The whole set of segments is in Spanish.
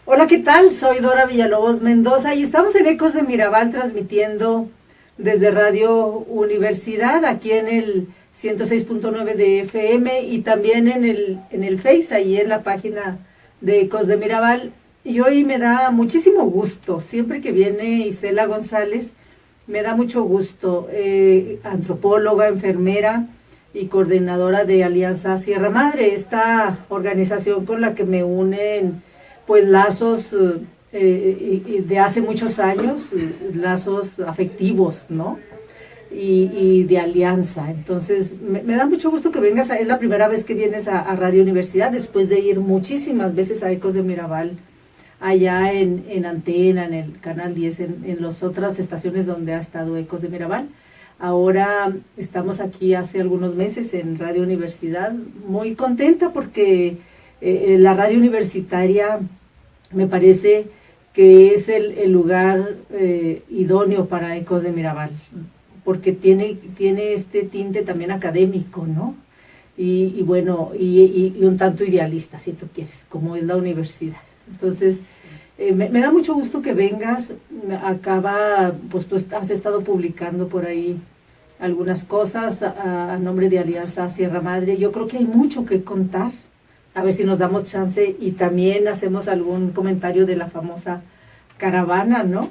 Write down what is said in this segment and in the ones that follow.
Hola, ¿qué tal? Soy Dora Villalobos Mendoza y estamos en Ecos de Mirabal transmitiendo desde Radio Universidad, aquí en el 106.9 de FM y también en el Face, ahí en la página de Ecos de Mirabal. Y hoy me da muchísimo gusto, siempre que viene Isela González, me da mucho gusto, antropóloga, enfermera y coordinadora de Alianza Sierra Madre, esta organización con la que me unen pues lazos de hace muchos años, lazos afectivos, ¿no? Y de alianza. Entonces, me da mucho gusto que vengas, es la primera vez que vienes a Radio Universidad, después de ir muchísimas veces a Ecos de Mirabal, allá en Antena, en el Canal 10, en las otras estaciones donde ha estado Ecos de Mirabal. Ahora estamos aquí hace algunos meses en Radio Universidad, muy contenta porque la radio universitaria me parece que es el lugar idóneo para Ecos de Mirabal, porque tiene este tinte también académico, ¿no? Y bueno, y un tanto idealista, si tú quieres, como es la universidad. Entonces, me da mucho gusto que vengas. Pues tú has estado publicando por ahí algunas cosas a nombre de Alianza Sierra Madre. Yo creo que hay mucho que contar. A ver si nos damos chance y también hacemos algún comentario de la famosa caravana, ¿no?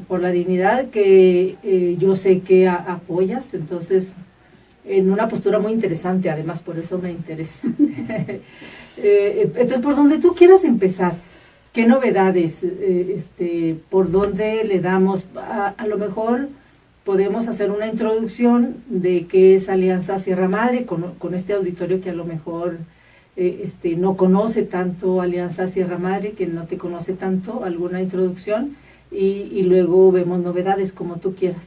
Por la dignidad que yo sé que apoyas, entonces, en una postura muy interesante, además, por eso me interesa. Entonces, por donde tú quieras empezar, ¿qué novedades? ¿Por dónde le damos? A lo mejor podemos hacer una introducción de qué es Alianza Sierra Madre con este auditorio que a lo mejor no conoce tanto Alianza Sierra Madre, que no te conoce tanto, alguna introducción y luego vemos novedades como tú quieras.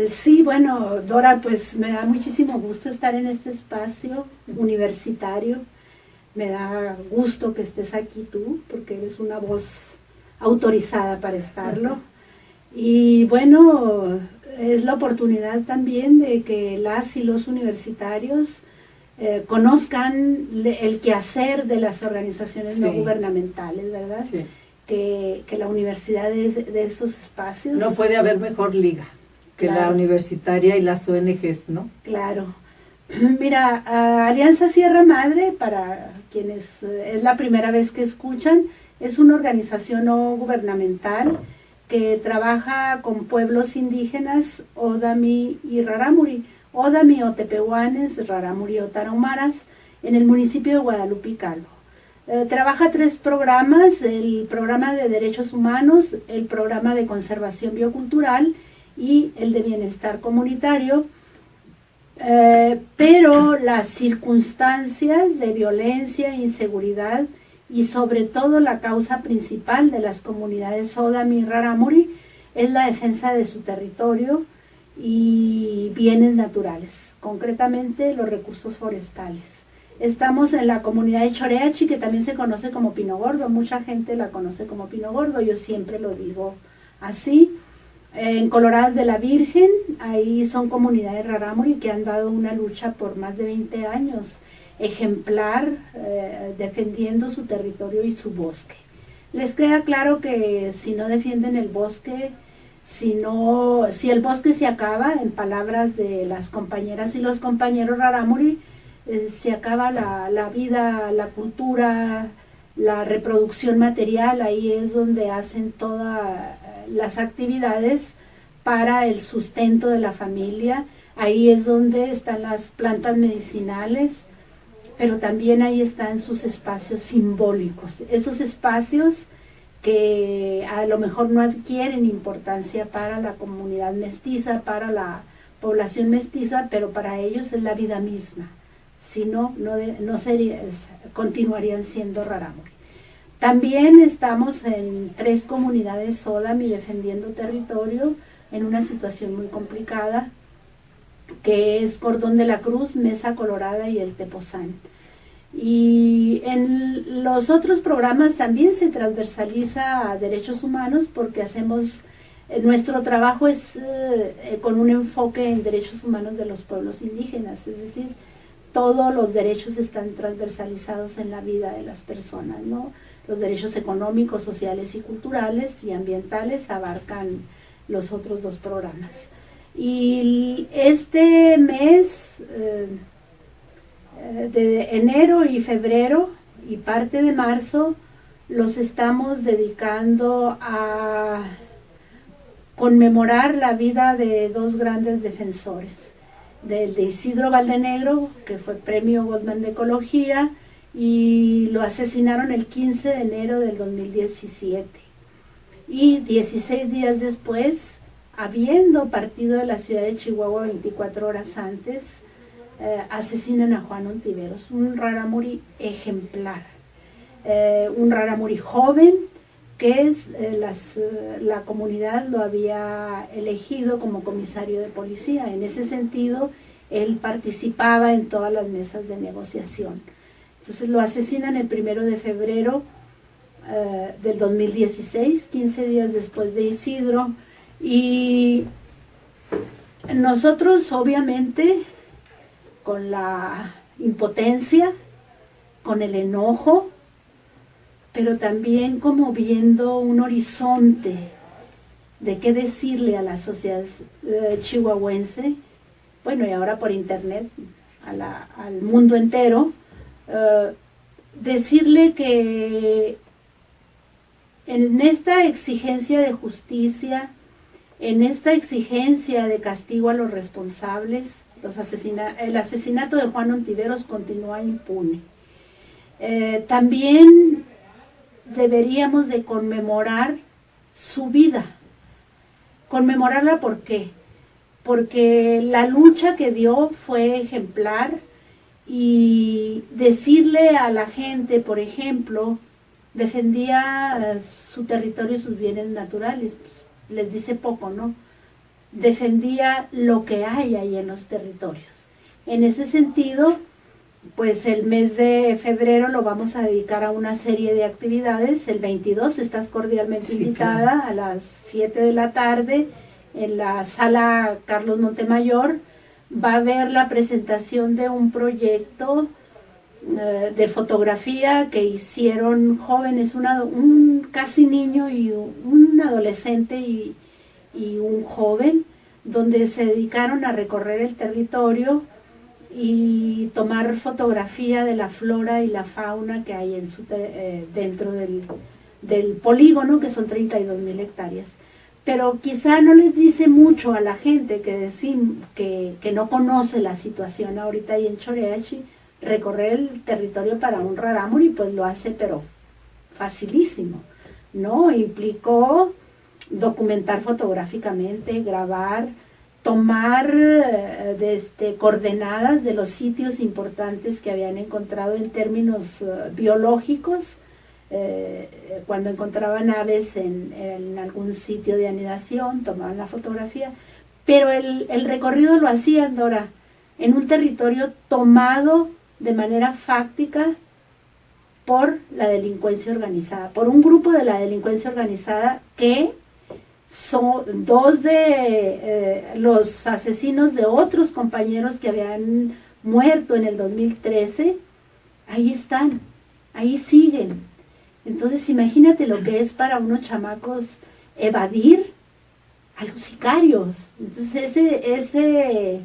Sí, bueno, Dora, pues me da muchísimo gusto estar en este espacio universitario. Me da gusto que estés aquí tú, porque eres una voz autorizada para estarlo. Y bueno, es la oportunidad también de que las y los universitarios conozcan el quehacer de las organizaciones no gubernamentales, ¿verdad? Sí. Que la universidad es de esos espacios. No puede haber mejor liga que la universitaria y las ONGs, ¿no? Claro. Mira, Alianza Sierra Madre, para quienes es la primera vez que escuchan, es una organización no gubernamental que trabaja con pueblos indígenas Odami y Rarámuri, Odami o Tepehuanes, Rarámuri o Tarahumaras, en el municipio de Guadalupe y Calvo. Trabaja 3 programas: el programa de derechos humanos, el programa de conservación biocultural y el de bienestar comunitario, pero las circunstancias de violencia, inseguridad y sobre todo la causa principal de las comunidades Odami y Rarámuri es la defensa de su territorio y bienes naturales, concretamente los recursos forestales. Estamos en la comunidad de Choreachi, que también se conoce como Pino Gordo. Mucha gente la conoce como Pino Gordo, yo siempre lo digo así. En Coloradas de la Virgen, ahí son comunidades Rarámuri que han dado una lucha por más de 20 años, ejemplar, defendiendo su territorio y su bosque. Les queda claro que si no defienden el bosque, si el bosque se acaba, en palabras de las compañeras y los compañeros Rarámuri, se acaba la vida, la cultura, la reproducción material. Ahí es donde hacen todas las actividades para el sustento de la familia. Ahí es donde están las plantas medicinales, pero también ahí están sus espacios simbólicos, esos espacios que a lo mejor no adquieren importancia para la comunidad mestiza, para la población mestiza, pero para ellos es la vida misma. Si no continuarían siendo Rarámuri. También estamos en 3 comunidades Sodami defendiendo territorio en una situación muy complicada, que es Cordón de la Cruz, Mesa Colorada y el Tepozán. Y en los otros programas también se transversaliza a derechos humanos, porque hacemos, nuestro trabajo es con un enfoque en derechos humanos de los pueblos indígenas, es decir, todos los derechos están transversalizados en la vida de las personas, ¿no? Los derechos económicos, sociales y culturales y ambientales abarcan los otros dos programas. Y este mes de enero y febrero y parte de marzo los estamos dedicando a conmemorar la vida de dos grandes defensores, del de Isidro Valdenegro, que fue premio Goldman de Ecología, y lo asesinaron el 15 de enero del 2017. Y 16 días después, habiendo partido de la ciudad de Chihuahua 24 horas antes, asesinan a Juan Ontiveros, un rarámuri ejemplar, un rarámuri joven que la comunidad lo había elegido como comisario de policía. En ese sentido, él participaba en todas las mesas de negociación. Entonces lo asesinan el 1 de febrero del 2016, 15 días después de Isidro, y nosotros obviamente con la impotencia, con el enojo, pero también como viendo un horizonte de qué decirle a la sociedad chihuahuense, bueno, y ahora por internet, al mundo entero, decirle que en esta exigencia de justicia, en esta exigencia de castigo a los responsables, el asesinato de Juan Ontiveros continúa impune. También deberíamos de conmemorar su vida. Conmemorarla, ¿por qué? Porque la lucha que dio fue ejemplar, y decirle a la gente, por ejemplo, defendía su territorio y sus bienes naturales, pues, les dice poco, ¿no? Defendía lo que hay ahí en los territorios. En ese sentido, pues el mes de febrero lo vamos a dedicar a una serie de actividades. El 22 estás cordialmente invitada, claro, a las 7 de la tarde en la sala Carlos Montemayor. Va a haber la presentación de un proyecto de fotografía que hicieron jóvenes, un casi niño y un adolescente y un joven, donde se dedicaron a recorrer el territorio y tomar fotografía de la flora y la fauna que hay dentro del polígono, que son 32,000 hectáreas. Pero quizá no les dice mucho a la gente que no conoce la situación ahorita ahí en Choreachi. Recorrer el territorio para un rarámuri, pues lo hace, pero facilísimo, ¿no? Implicó documentar fotográficamente, grabar, tomar coordenadas de los sitios importantes que habían encontrado en términos biológicos, cuando encontraban aves en algún sitio de anidación, tomaban la fotografía, pero el recorrido lo hacían, Dora, en un territorio tomado de manera fáctica por la delincuencia organizada, por un grupo de la delincuencia organizada que son dos de los asesinos de otros compañeros que habían muerto en el 2013, ahí están, ahí siguen. Entonces imagínate lo que es para unos chamacos evadir a los sicarios. Entonces ese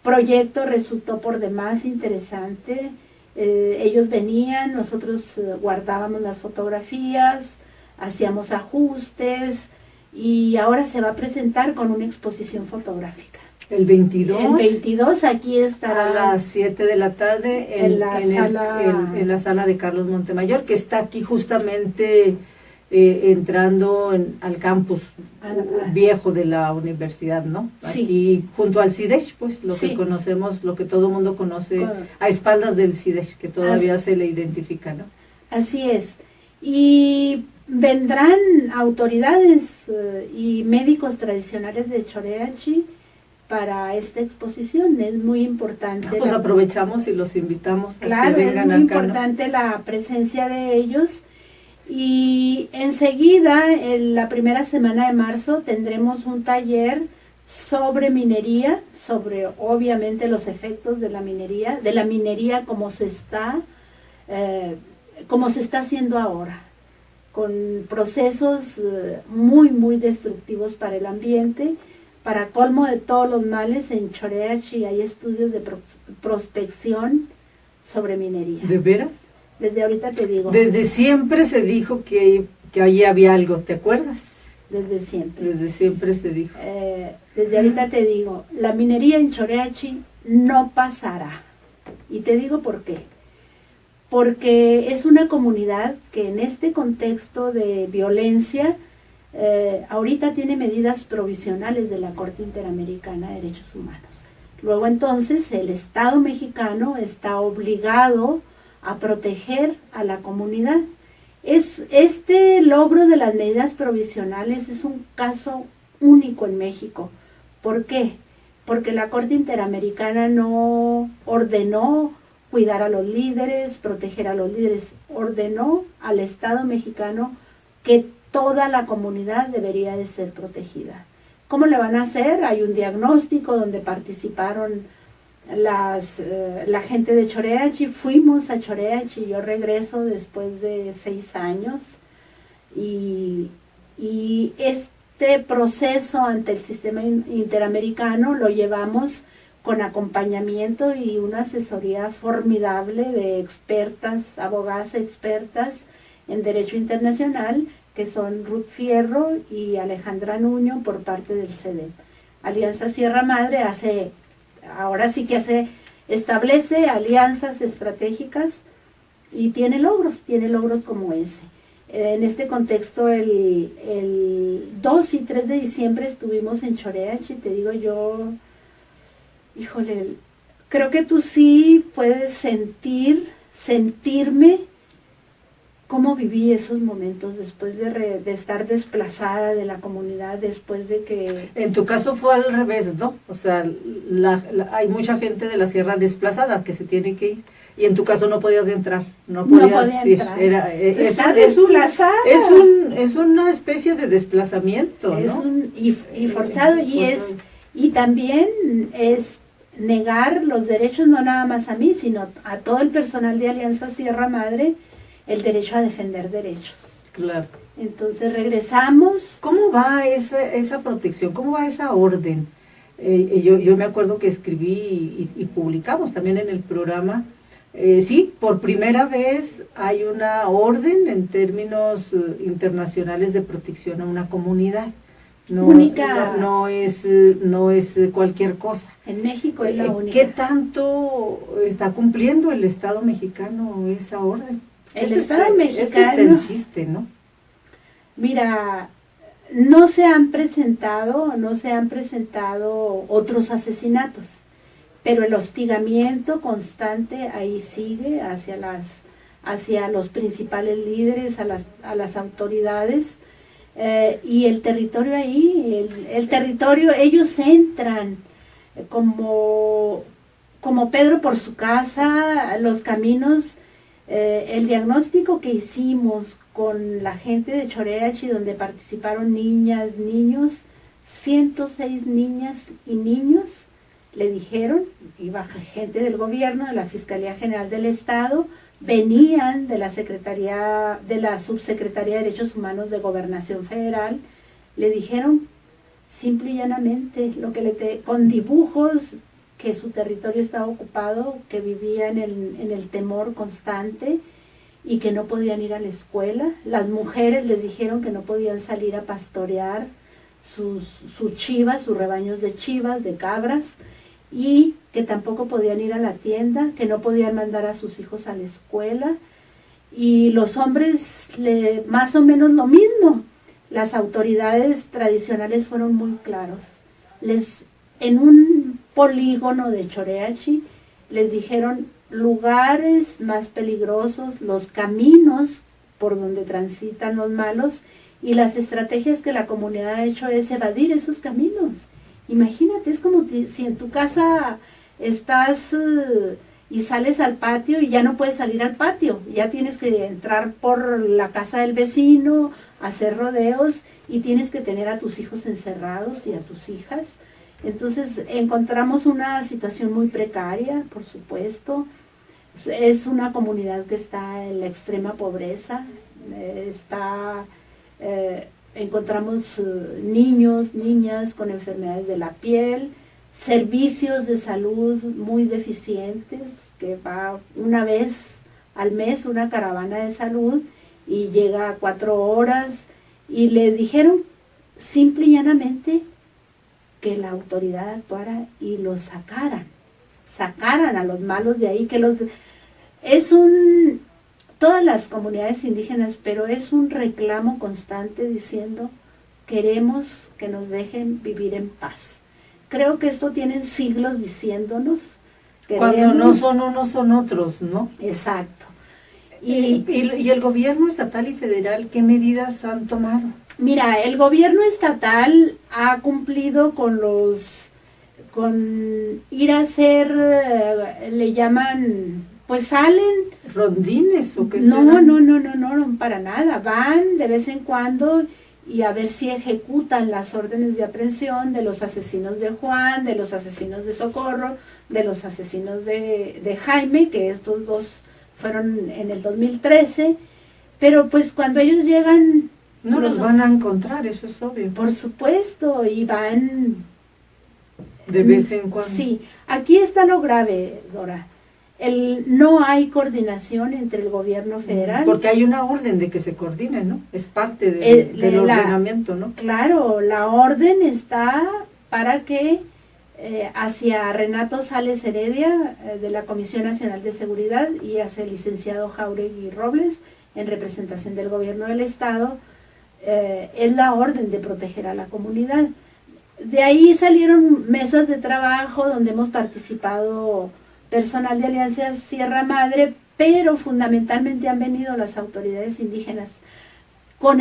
proyecto resultó por demás interesante. Ellos venían, nosotros guardábamos las fotografías, hacíamos ajustes, y ahora se va a presentar con una exposición fotográfica. El 22. El 22 aquí estará. A las 7 de la tarde en la sala de Carlos Montemayor, que está aquí justamente entrando al campus viejo de la universidad, ¿no? Sí. Aquí junto al CIDESH, pues lo Sí. que conocemos, lo que todo el mundo conoce, a espaldas del CIDESH, que todavía se le identifica, ¿no? Así es. Y vendrán autoridades y médicos tradicionales de Choreachi para esta exposición. Es muy importante. Pues aprovechamos y los invitamos a claro, que vengan es muy acá, importante, ¿no?, la presencia de ellos. Y enseguida, en la primera semana de marzo, tendremos un taller sobre minería, sobre obviamente los efectos de la minería como se está haciendo ahora, con procesos muy, muy destructivos para el ambiente. Para colmo de todos los males, en Choreachi hay estudios de prospección sobre minería. ¿De veras? Desde ahorita te digo. Desde siempre se dijo que allí había algo, ¿te acuerdas? Desde siempre. Desde siempre se dijo. Desde ahorita te digo, la minería en Choreachi no pasará. Y te digo por qué. Porque es una comunidad que en este contexto de violencia, ahorita tiene medidas provisionales de la Corte Interamericana de Derechos Humanos. Luego entonces el Estado mexicano está obligado a proteger a la comunidad. Este logro de las medidas provisionales es un caso único en México. ¿Por qué? Porque la Corte Interamericana no ordenó cuidar a los líderes, proteger a los líderes, ordenó al Estado mexicano que toda la comunidad debería de ser protegida. ¿Cómo le van a hacer? Hay un diagnóstico donde participaron la gente de Choreachi. Fuimos a Choreachi, yo regreso después de 6 años y este proceso ante el sistema interamericano lo llevamos con acompañamiento y una asesoría formidable de expertas, abogadas expertas en Derecho Internacional, que son Ruth Fierro y Alejandra Nuño por parte del CEDEP. Alianza Sierra Madre establece alianzas estratégicas y tiene logros como ese. En este contexto, el 2 y 3 de diciembre estuvimos en Choreachi, te digo yo, híjole, creo que tú sí puedes sentirme cómo viví esos momentos después de estar desplazada de la comunidad, después de que... En tu caso fue al revés, ¿no? O sea, hay mucha gente de la sierra desplazada que se tiene que ir, y en tu caso no podías entrar, no podía ir. Es una especie de desplazamiento, ¿no? Y forzado, y también es negar los derechos, no nada más a mí, sino a todo el personal de Alianza Sierra Madre, el derecho a defender derechos. Claro. Entonces regresamos. ¿Cómo va esa protección? ¿Cómo va esa orden? Yo me acuerdo que escribí y publicamos también en el programa. Sí, por primera vez hay una orden en términos internacionales de protección a una comunidad. Única. No es cualquier cosa. En México es la única. ¿Qué tanto está cumpliendo el Estado mexicano esa orden? El Estado mexicano. Ese es el chiste, ¿no? Mira, no se han presentado otros asesinatos, pero el hostigamiento constante ahí sigue hacia los principales líderes, a las autoridades, y el territorio ahí, el territorio, ellos entran como Pedro por su casa, los caminos. El diagnóstico que hicimos con la gente de Choreachi, donde participaron niñas, niños, 106 niñas y niños, le dijeron, iba gente del gobierno, de la Fiscalía General del Estado, venían de la Subsecretaría de Derechos Humanos de Gobernación Federal, le dijeron simple y llanamente, con dibujos, que su territorio estaba ocupado, que vivían en el temor constante y que no podían ir a la escuela. Las mujeres les dijeron que no podían salir a pastorear sus chivas, sus rebaños de chivas, de cabras, y que tampoco podían ir a la tienda, que no podían mandar a sus hijos a la escuela. Y los hombres, más o menos lo mismo. Las autoridades tradicionales fueron muy claros. En un polígono de Choreachi les dijeron lugares más peligrosos, los caminos por donde transitan los malos, y las estrategias que la comunidad ha hecho es evadir esos caminos. Imagínate, es como si en tu casa estás y sales al patio y ya no puedes salir al patio, ya tienes que entrar por la casa del vecino, hacer rodeos, y tienes que tener a tus hijos encerrados y a tus hijas. Entonces encontramos una situación muy precaria, por supuesto. Es una comunidad que está en la extrema pobreza, encontramos niños, niñas con enfermedades de la piel, servicios de salud muy deficientes, que va una vez al mes una caravana de salud y llega a 4 horas, y le dijeron simple y llanamente que la autoridad actuara y los sacaran a los malos de ahí, todas las comunidades indígenas, pero es un reclamo constante diciendo, queremos que nos dejen vivir en paz. Creo que esto tienen siglos diciéndonos. Cuando no son unos, son otros, ¿no? Exacto. ¿Y el gobierno estatal y federal qué medidas han tomado? Mira, el gobierno estatal ha cumplido con ir a hacer, le llaman, pues salen. ¿Rondines o qué No, serán? no, para nada. Van de vez en cuando y a ver si ejecutan las órdenes de aprehensión de los asesinos de Juan, de los asesinos de Socorro, de los asesinos de Jaime, que estos dos fueron en el 2013, pero pues cuando ellos llegan... No los van a encontrar, eso es obvio. Por supuesto, y van... De vez en cuando. Sí, aquí está lo grave, Dora. No hay coordinación entre el gobierno federal. Porque hay una orden de que se coordinen, ¿no? Es parte del ordenamiento, ¿no? Claro, la orden está para que hacia Renato Sales Heredia, de la Comisión Nacional de Seguridad, y hacia el licenciado Jauregui Robles, en representación del gobierno del Estado, es la orden de proteger a la comunidad. De ahí salieron mesas de trabajo donde hemos participado personal de Alianza Sierra Madre, pero fundamentalmente han venido las autoridades indígenas con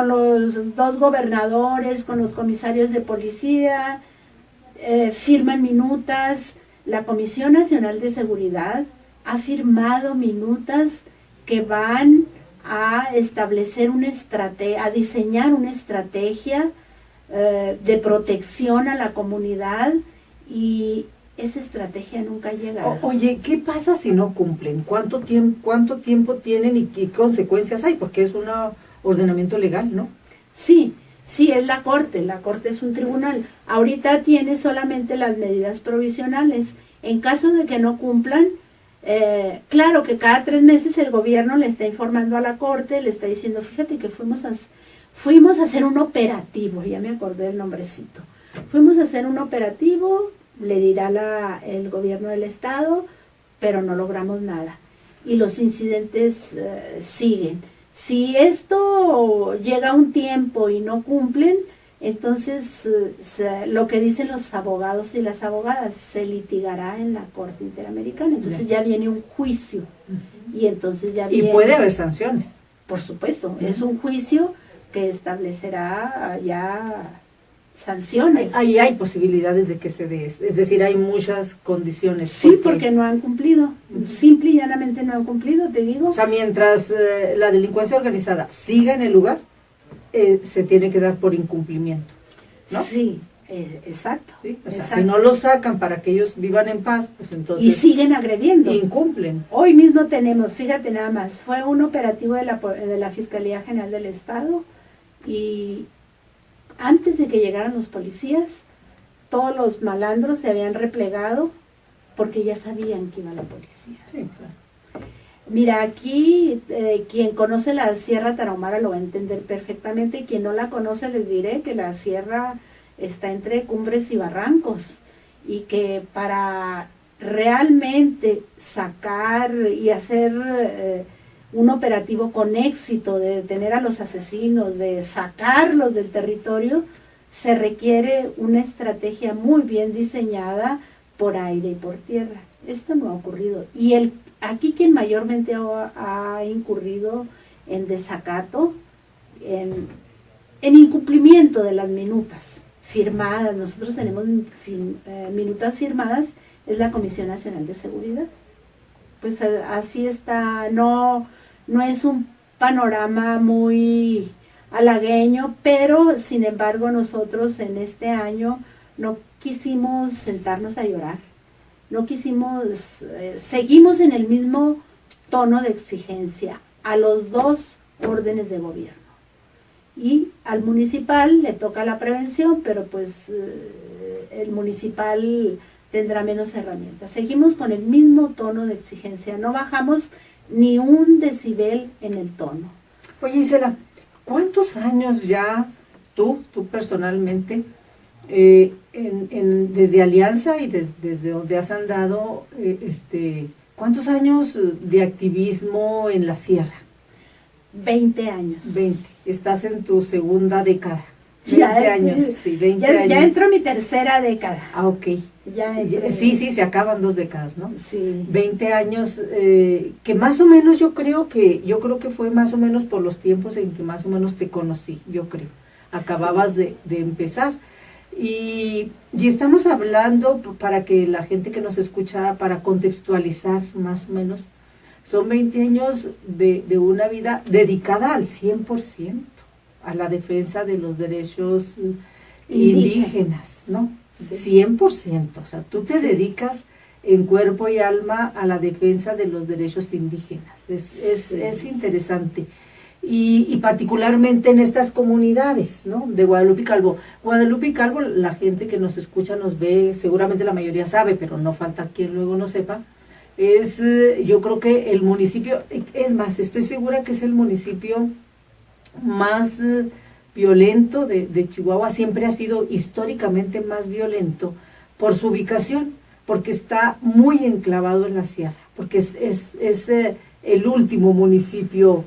los 2 gobernadores, con los comisarios de policía, firman minutas. La Comisión Nacional de Seguridad ha firmado minutas que van a establecer a diseñar una estrategia de protección a la comunidad, y esa estrategia nunca llega. Oye, ¿qué pasa si no cumplen? ¿Cuánto tiempo tienen y qué consecuencias hay? Porque es un ordenamiento legal, ¿no? Sí, es la Corte es un tribunal. Ahorita tiene solamente las medidas provisionales. En caso de que no cumplan, claro que cada 3 meses el gobierno le está informando a la Corte, le está diciendo, fíjate que fuimos a hacer un operativo, ya me acordé del nombrecito. Fuimos a hacer un operativo, le dirá el gobierno del Estado, pero no logramos nada. Y los incidentes siguen. Si esto llega a un tiempo y no cumplen, entonces lo que dicen los abogados y las abogadas, se litigará en la Corte Interamericana. Entonces ya viene un juicio. Y entonces ya viene... Y puede haber sanciones. Por supuesto, es un juicio que establecerá ya sanciones. Ahí hay posibilidades de que se dé, es decir, hay muchas condiciones. Sí, porque no han cumplido, simple y llanamente no han cumplido, te digo. O sea, mientras la delincuencia organizada siga en el lugar, se tiene que dar por incumplimiento, ¿no? Sí, exacto. ¿Sí? O sea, exacto. si no los sacan para que ellos vivan en paz, pues entonces... Y siguen agrediendo. Incumplen. Hoy mismo tenemos, fíjate nada más, fue un operativo de la Fiscalía General del Estado, y antes de que llegaran los policías, todos los malandros se habían replegado porque ya sabían que iba la policía. Sí, claro. Mira, aquí quien conoce la Sierra Tarahumara lo va a entender perfectamente, y quien no la conoce les diré que la sierra está entre cumbres y barrancos, y que para realmente sacar y hacer un operativo con éxito, de detener a los asesinos, de sacarlos del territorio, se requiere una estrategia muy bien diseñada por aire y por tierra. Esto no ha ocurrido. Y aquí quien mayormente ha incurrido en desacato, en incumplimiento de las minutas firmadas, nosotros tenemos minutas firmadas, es la Comisión Nacional de Seguridad. Pues así está, no es un panorama muy halagueño, pero sin embargo nosotros en este año no quisimos sentarnos a llorar, no quisimos, seguimos en el mismo tono de exigencia a los dos órdenes de gobierno. Y al municipal le toca la prevención, pero pues el municipal tendrá menos herramientas. Seguimos con el mismo tono de exigencia, no bajamos ni un decibel en el tono. Oye, Isela, ¿cuántos años ya tú personalmente, desde Alianza y desde donde has andado, cuántos años de activismo en la sierra? 20 años. 20. Estás en tu segunda década. 20 Ya años, sí, 20 años. Ya entró mi tercera década. Ah, ok. Sí, se acaban 2 décadas, ¿no? Sí. 20 años, que más o menos yo creo que fue más o menos por los tiempos en que más o menos te conocí, yo creo. Acababas de empezar. Y estamos hablando, para que la gente que nos escucha, para contextualizar más o menos, son 20 años de una vida dedicada al 100% a la defensa de los derechos indígenas, ¿no? Sí. 100%, o sea, tú te dedicas en cuerpo y alma a la defensa de los derechos indígenas. Es interesante. Y particularmente en estas comunidades, ¿no? De Guadalupe y Calvo. Guadalupe y Calvo, la gente que nos escucha, nos ve, seguramente la mayoría sabe, pero no falta quien luego no sepa, es, yo creo que el municipio, es más, estoy segura que es el municipio más violento de Chihuahua, siempre ha sido históricamente más violento por su ubicación, porque está muy enclavado en la sierra, porque es el último municipio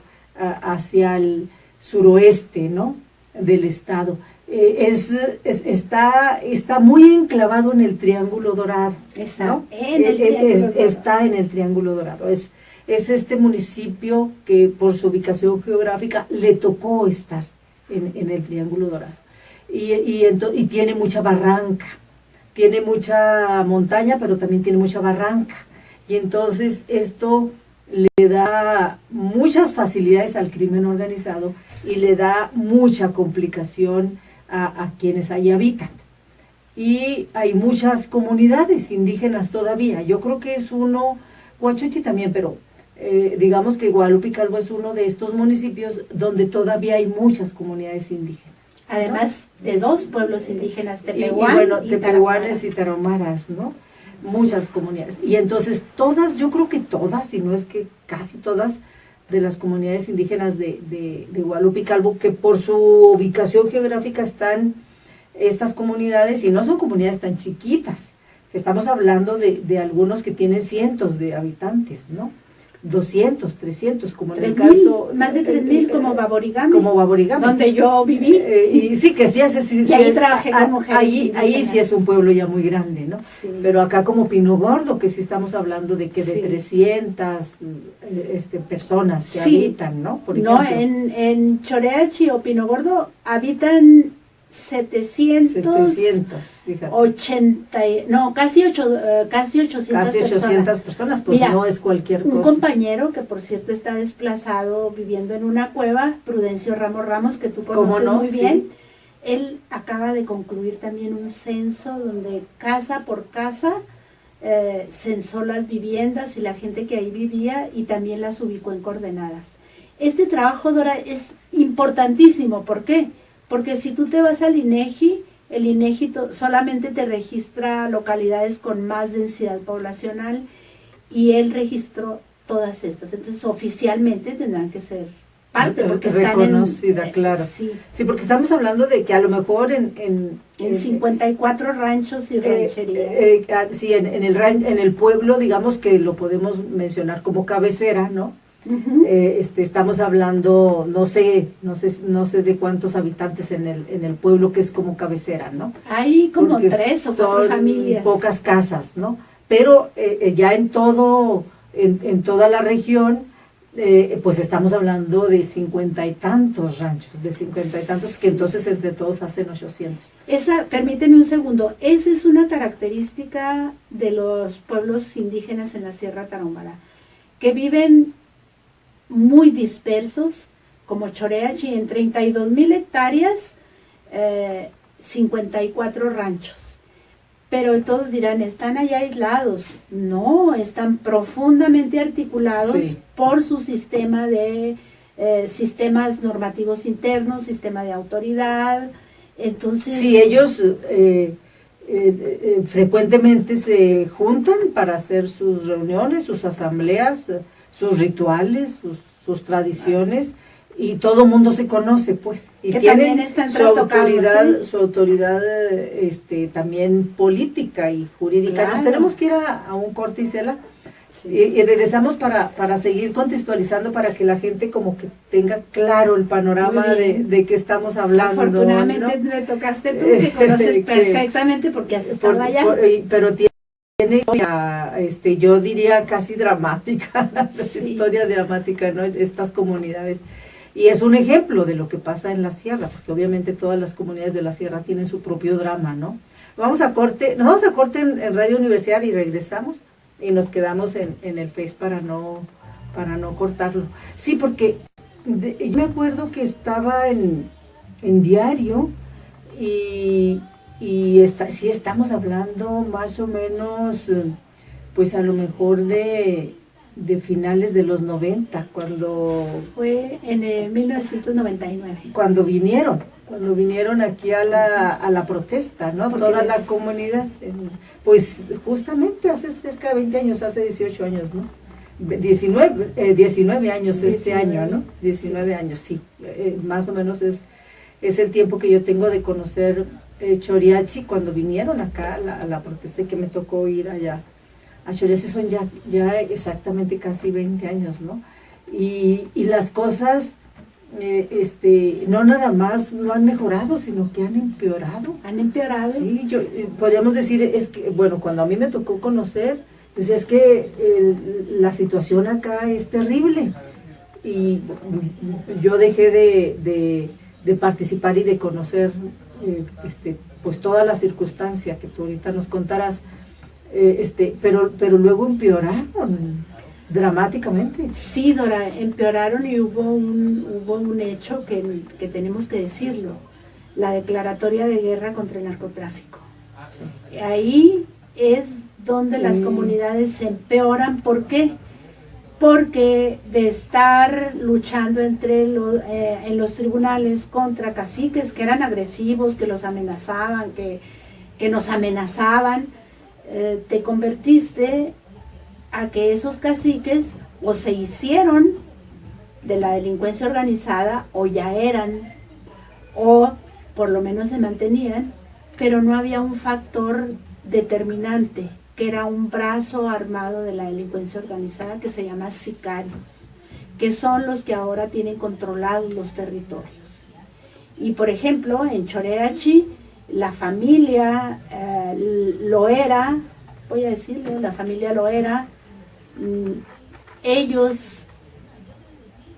hacia el suroeste, ¿no?, del estado. Está muy enclavado en el Triángulo Dorado. Está en el Triángulo Dorado. Está en el Triángulo Dorado. Es este municipio que por su ubicación geográfica le tocó estar en el Triángulo Dorado. Y tiene mucha barranca, tiene mucha montaña, pero también tiene mucha barranca. Y entonces esto le da muchas facilidades al crimen organizado y le da mucha complicación a quienes ahí habitan. Y hay muchas comunidades indígenas todavía. Yo creo que es uno, Huachochi también, pero digamos que Guadalupe y Calvo es uno de estos municipios donde todavía hay muchas comunidades indígenas. Además, ¿no?, de 2 pueblos indígenas, Tepehuán, bueno, tepehuanes y tarahumaras, ¿no? Muchas comunidades. Y entonces todas, yo creo que todas, si no es que casi todas, de las comunidades indígenas de Guadalupe y Calvo, que por su ubicación geográfica están estas comunidades, y no son comunidades tan chiquitas, estamos hablando de algunos que tienen cientos de habitantes, ¿no? 200, 300, como en el caso... Más de 3,000, como Baborigame. Como Baborigame. Donde yo viví. Y sí, que sí, y ahí trabajé con mujeres ahí sí es un pueblo ya muy grande, ¿no? Sí. Pero acá como Pino Gordo, que sí estamos hablando de que de 300 personas que habitan, ¿no? Por ejemplo. No, en Choreachi o Pino Gordo habitan 700, fíjate. 80, no, casi 800 personas, pues mira, no es cualquier cosa. Un compañero que por cierto está desplazado viviendo en una cueva, Prudencio Ramos, que tú conoces muy bien, él acaba de concluir también un censo donde casa por casa censó las viviendas y la gente que ahí vivía y también las ubicó en coordenadas. Este trabajo, Dora, es importantísimo. ¿Por qué? Porque si tú te vas al INEGI, el INEGI solamente te registra localidades con más densidad poblacional y él registró todas estas. Entonces, oficialmente tendrán que ser parte, porque reconocida, están claro. Sí, porque estamos hablando de que a lo mejor en 54 ranchos y rancherías. Sí, en el pueblo, digamos que lo podemos mencionar como cabecera, ¿no? Uh-huh. Estamos hablando, no sé de cuántos habitantes en el pueblo que es como cabecera, ¿no? Hay como porque 3 o 4 familias. Pocas casas, ¿no? Pero ya en toda la región, pues estamos hablando de 50 y tantos ranchos, de 50 y tantos, que entonces entre todos hacen 800. Permíteme un segundo, esa es una característica de los pueblos indígenas en la Sierra Tarahumara, que viven muy dispersos, como Choreachi, en 32,000 hectáreas, 54 ranchos. Pero todos dirán, están allá aislados. No, están profundamente articulados Sí. por su sistema de sistemas normativos internos, sistema de autoridad. Entonces, Sí, ellos frecuentemente se juntan para hacer sus reuniones, sus asambleas, sus rituales, sus tradiciones, y todo mundo se conoce, pues, y que tienen también están trastocados, ¿sí? su autoridad también política y jurídica. Claro. Nos tenemos que ir a un corte, Isela, Sí. y regresamos para seguir contextualizando, para que la gente como que tenga claro el panorama Muy bien. de qué estamos hablando. Afortunadamente ¿no? me tocaste tú, que conoces Que- perfectamente porque has estado allá. pero tiene, yo diría casi dramática, Sí. historia dramática, ¿no? Estas comunidades. Y es un ejemplo de lo que pasa en la sierra, porque obviamente todas las comunidades de la sierra tienen su propio drama, ¿no? Nos vamos a corte en Radio Universidad y regresamos y nos quedamos en el Face para no cortarlo. Sí, porque yo me acuerdo que estaba en diario y sí estamos hablando más o menos, pues a lo mejor de finales de los 90, cuando Fue en el 1999. cuando vinieron aquí a la protesta, ¿no? Porque Toda la comunidad, pues justamente hace cerca de 20 años, hace 18 años, ¿no? 19 años este 19. año, ¿no? 19 años, sí. Más o menos es el tiempo que yo tengo de conocer Choriachi cuando vinieron acá a la protesta, que me tocó ir allá. A Choriachi son ya exactamente casi 20 años, ¿no? Y las cosas, no nada más no han mejorado, sino que han empeorado. Han empeorado. Sí, podríamos decir, es que, bueno, cuando a mí me tocó conocer, pues es que la situación acá es terrible. Y yo dejé de participar y de conocer, pues toda la circunstancia que tú ahorita nos contarás, pero luego empeoraron dramáticamente. Sí, Dora, empeoraron y hubo un hecho que tenemos que decirlo, la declaratoria de guerra contra el narcotráfico. Sí. Ahí es donde las comunidades se empeoran. ¿Por qué? Porque de estar luchando en los tribunales contra caciques que eran agresivos, que los amenazaban, que nos amenazaban, te convertiste a que esos caciques o se hicieron de la delincuencia organizada o ya eran, o por lo menos se mantenían, pero no había un factor determinante, que era un brazo armado de la delincuencia organizada que se llama sicarios, que son los que ahora tienen controlados los territorios. Y por ejemplo, en Choreachi, la familia Loera, voy a decirlo, la familia Loera, ellos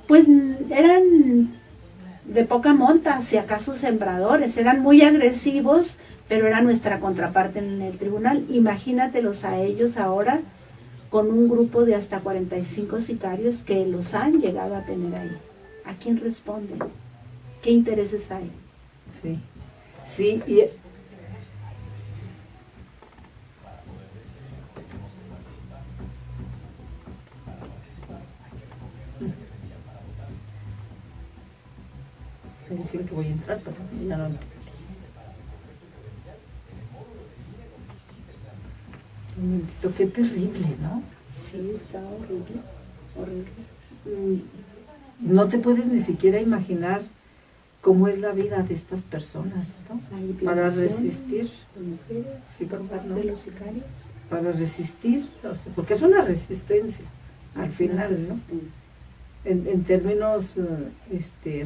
pues eran de poca monta, si acaso sembradores, eran muy agresivos, pero era nuestra contraparte en el tribunal. Imagínatelos a ellos ahora con un grupo de hasta 45 sicarios que los han llegado a tener ahí. ¿A quién responden? ¿Qué intereses hay? Sí, sí, y me dicen que voy a entrar, pero ya no. Un momentito, qué terrible, ¿no? Sí, está horrible, horrible. No te puedes ni siquiera imaginar cómo es la vida de estas personas, ¿no? Para resistir. Sí, por parte de los sicarios. Para resistir, o sea, porque es una resistencia, al final, ¿no? En términos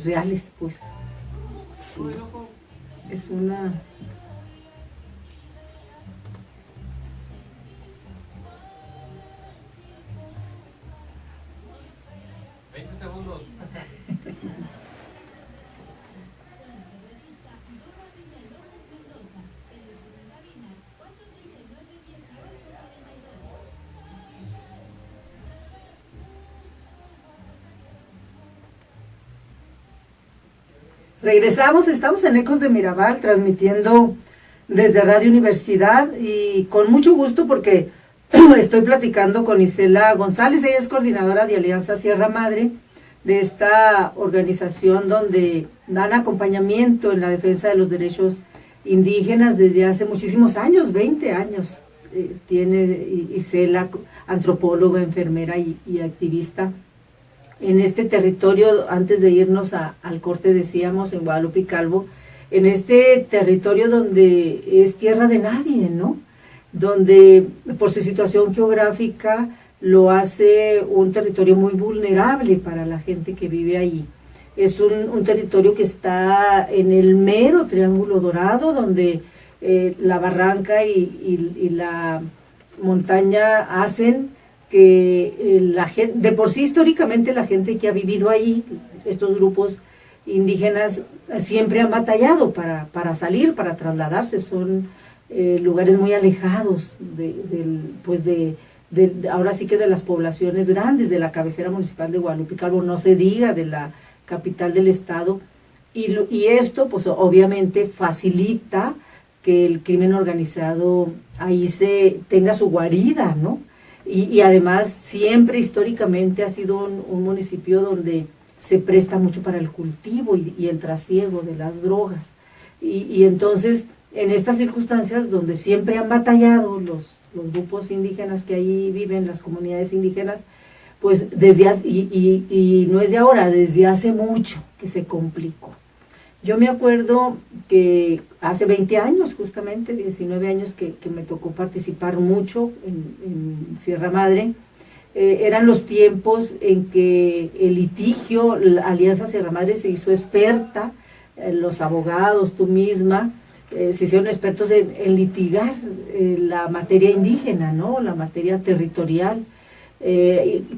reales, pues. Sí. Es una... Regresamos, estamos en Ecos de Mirabal, transmitiendo desde Radio Universidad y con mucho gusto porque estoy platicando con Isela González, ella es coordinadora de Alianza Sierra Madre, de esta organización donde dan acompañamiento en la defensa de los derechos indígenas desde hace muchísimos años, 20 años. Tiene Isela, antropóloga, enfermera y activista. En este territorio, antes de irnos al corte decíamos, en Guadalupe y Calvo, en este territorio donde es tierra de nadie, ¿no? Donde por su situación geográfica lo hace un territorio muy vulnerable para la gente que vive ahí. Es un territorio que está en el mero Triángulo Dorado, donde la barranca y la montaña hacen que la gente, de por sí históricamente la gente que ha vivido ahí, estos grupos indígenas siempre han batallado para salir, para trasladarse, son lugares muy alejados ahora sí que de las poblaciones grandes, de la cabecera municipal de Guadalupe y Calvo, no se diga de la capital del estado, y esto pues obviamente facilita que el crimen organizado ahí tenga su guarida, ¿no? Y además siempre históricamente ha sido un municipio donde se presta mucho para el cultivo y el trasiego de las drogas. Y entonces, en estas circunstancias donde siempre han batallado los grupos indígenas que ahí viven, las comunidades indígenas, pues y no es de ahora, desde hace mucho que se complicó. Yo me acuerdo que hace 20 años, justamente, 19 años, que me tocó participar mucho en Sierra Madre. Eran los tiempos en que el litigio, la Alianza Sierra Madre se hizo experta, los abogados, tú misma, se hicieron expertos en litigar la materia indígena, ¿no? La materia territorial,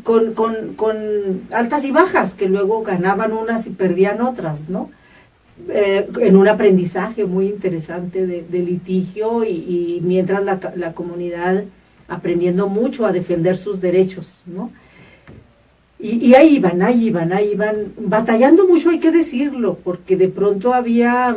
con altas y bajas, que luego ganaban unas y perdían otras, ¿no? En un aprendizaje muy interesante de litigio y mientras la comunidad aprendiendo mucho a defender sus derechos, ¿no? Y ahí iban, batallando mucho, hay que decirlo, porque de pronto había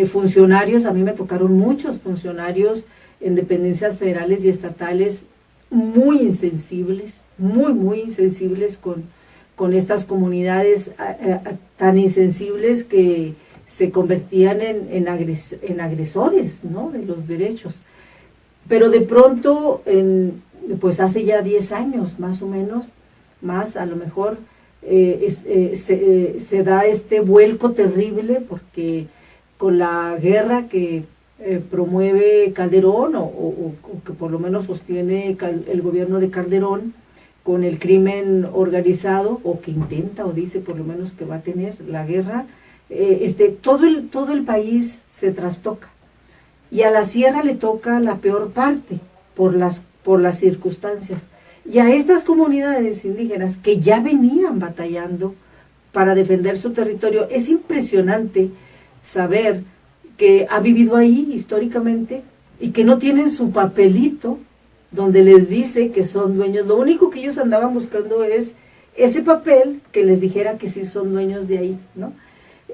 funcionarios, a mí me tocaron muchos funcionarios en dependencias federales y estatales muy insensibles, muy insensibles con estas comunidades, tan insensibles que se convertían en agresores, ¿no? De los derechos. Pero de pronto, pues hace ya 10 años más o menos, más a lo mejor, se da este vuelco terrible porque con la guerra que promueve Calderón o que por lo menos sostiene el gobierno de Calderón, con el crimen organizado, o que intenta, o dice por lo menos que va a tener la guerra, todo el país se trastoca. Y a la sierra le toca la peor parte, por las circunstancias. Y a estas comunidades indígenas que ya venían batallando para defender su territorio, es impresionante saber que ha vivido ahí históricamente y que no tienen su papelito donde les dice que son dueños. Lo único que ellos andaban buscando es ese papel que les dijera que sí son dueños de ahí, ¿no?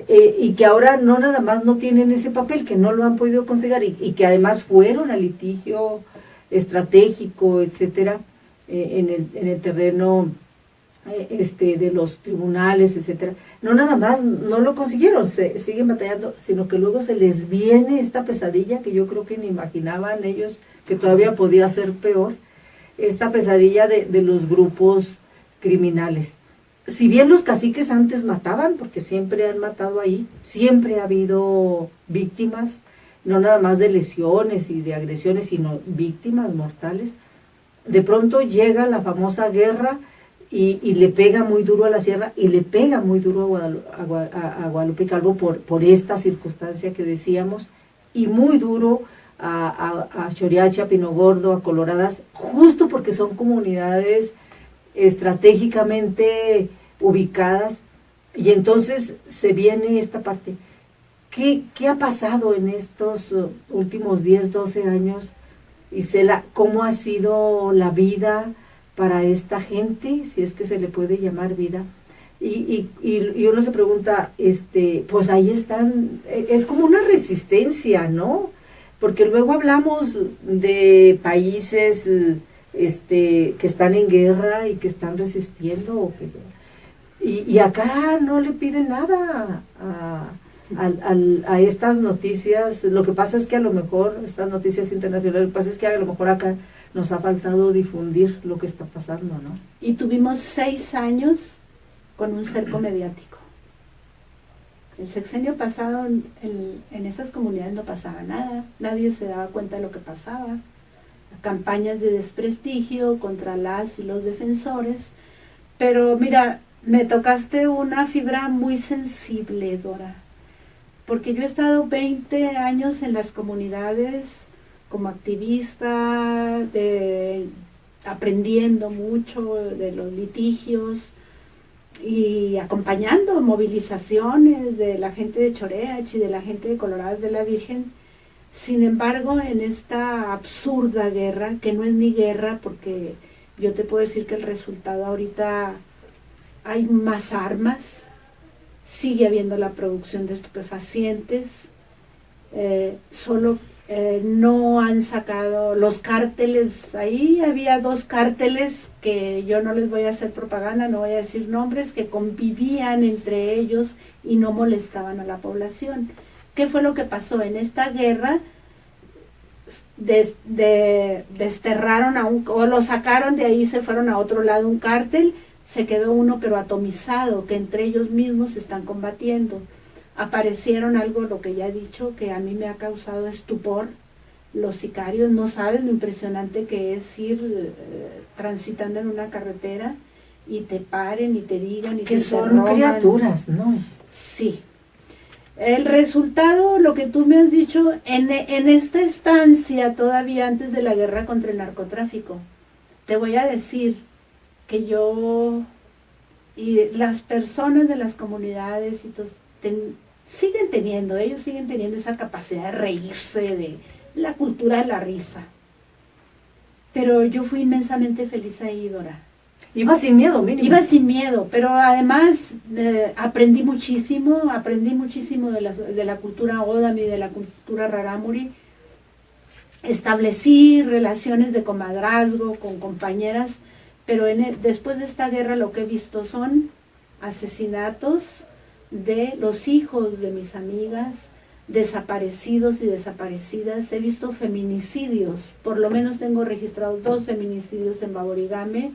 Y que ahora no nada más no tienen ese papel, que no lo han podido conseguir y que además fueron al litigio estratégico, etcétera, en el terreno de los tribunales, etcétera. No nada más no lo consiguieron, siguen batallando, sino que luego se les viene esta pesadilla que yo creo que ni imaginaban ellos que todavía podía ser peor, esta pesadilla de los grupos criminales. Si bien los caciques antes mataban, porque siempre han matado ahí, siempre ha habido víctimas, no nada más de lesiones y de agresiones, sino víctimas mortales, de pronto llega la famosa guerra y le pega muy duro a la sierra y le pega muy duro a Guadalupe Calvo por esta circunstancia que decíamos, y muy duro a Choriacha, a Pino Gordo, a Coloradas, justo porque son comunidades estratégicamente ubicadas. Y entonces se viene esta parte. ¿Qué ha pasado en estos últimos 10, 12 años, Isela? ¿Cómo ha sido la vida para esta gente, si es que se le puede llamar vida, y uno se pregunta, pues ahí están, es como una resistencia, ¿no? Porque luego hablamos de países que están en guerra y que están resistiendo, y acá no le piden nada a estas noticias. Lo que pasa es que a lo mejor, estas noticias internacionales, lo que pasa es que a lo mejor acá nos ha faltado difundir lo que está pasando, ¿no? Y tuvimos 6 años con un cerco mediático. El sexenio pasado en esas comunidades no pasaba nada, nadie se daba cuenta de lo que pasaba. Campañas de desprestigio contra las y los defensores, pero mira, me tocaste una fibra muy sensible, Dora, porque yo he estado 20 años en las comunidades como activista, aprendiendo mucho de los litigios y acompañando movilizaciones de la gente de Choreach y de la gente de Colorado de la Virgen. Sin embargo, en esta absurda guerra, que no es ni guerra, porque yo te puedo decir que el resultado ahorita hay más armas, sigue habiendo la producción de estupefacientes, solo no han sacado los cárteles. Ahí había 2 cárteles que yo no les voy a hacer propaganda, no voy a decir nombres, que convivían entre ellos y no molestaban a la población. ¿Qué fue lo que pasó? En esta guerra desterraron o lo sacaron de ahí, se fueron a otro lado un cártel, se quedó uno pero atomizado, que entre ellos mismos se están combatiendo. Aparecieron algo, lo que ya he dicho, que a mí me ha causado estupor. Los sicarios no saben lo impresionante que es ir transitando en una carretera y te paren y te digan y que te son roban. Criaturas, ¿no? Sí. El resultado, lo que tú me has dicho, en esta estancia, todavía antes de la guerra contra el narcotráfico, te voy a decir que yo y las personas de las comunidades y ellos siguen teniendo esa capacidad de reírse de la cultura de la risa. Pero yo fui inmensamente feliz ahí, Dora. Iba sin miedo, mínimo. Iba sin miedo, pero además aprendí muchísimo de la cultura Ódami, de la cultura Rarámuri. Establecí relaciones de comadrazgo con compañeras, pero después de esta guerra lo que he visto son asesinatos de los hijos de mis amigas, desaparecidos y desaparecidas. He visto feminicidios, por lo menos tengo registrados 2 feminicidios en Baborigame.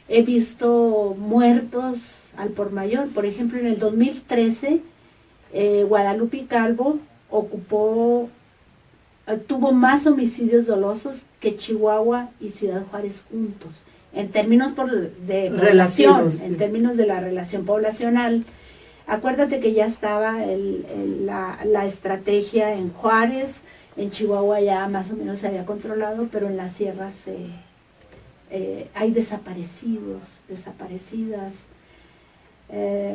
He visto muertos al por mayor. Por ejemplo, en el 2013, Guadalupe Calvo tuvo más homicidios dolosos que Chihuahua y Ciudad Juárez juntos, en términos de población, sí. En términos de la relación poblacional. Acuérdate que ya estaba la estrategia en Juárez, en Chihuahua ya más o menos se había controlado, pero en las sierras hay desaparecidos, desaparecidas.